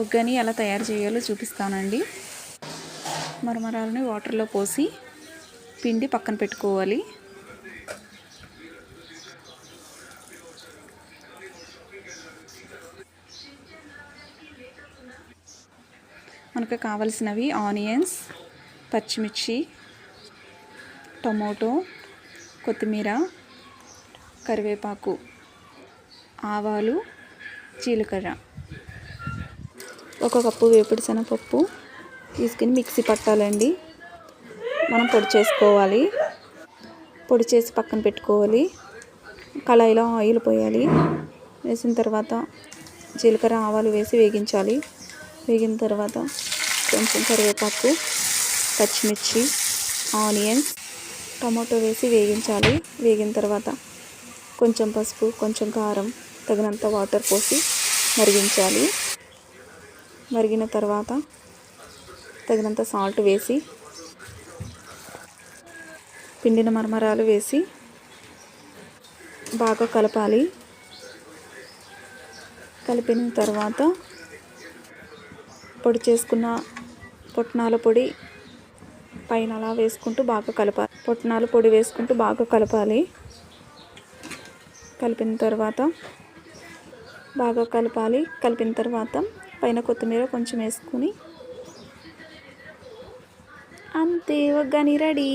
ఒగ్గని ఎలా తయారు చేయాలో చూపిస్తానండి. మరమరాలని వాటర్లో పోసి పిండి పక్కన పెట్టుకోవాలి. మనకు కావలసినవి ఆనియన్స్, పచ్చిమిర్చి, టొమాటో, కొత్తిమీర, కరివేపాకు, ఆవాలు, జీలకర్ర, 1 కప్పు వేపుడు శనగపప్పు తీసుకుని మిక్సీ పట్టాలండి. మనం పొడి చేసుకోవాలి. పొడి చేసి పక్కన పెట్టుకోవాలి. కళాయిలో ఆయిల్ పోయాలి. వేసిన తర్వాత జీలకర్ర, ఆవాలు వేసి వేగించాలి. వేగిన తర్వాత కొంచెం కరివేపాకు, పచ్చిమిర్చి, ఆనియన్స్, టమాటో వేసి వేగించాలి. వేగిన తర్వాత కొంచెం పసుపు, కొంచెం కారం, తగినంత వాటర్ పోసి మరిగించాలి. మరిగిన తర్వాత తగినంత సాల్ట్ వేసి పిండిన మరమరాలు వేసి బాగా కలపాలి. కలిపిన తర్వాత పొడి చేసుకున్న పుట్నాల పొడి పైన అలా వేసుకుంటూ బాగా కలపాలి. పుట్నాల పొడి వేసుకుంటూ బాగా కలపాలి. కలిపిన తర్వాత బాగా కలపాలి. కలిపిన తర్వాత పైన కొత్తిమీర కొంచెం వేసుకుని అంతే, ఒగ్గని రెడీ.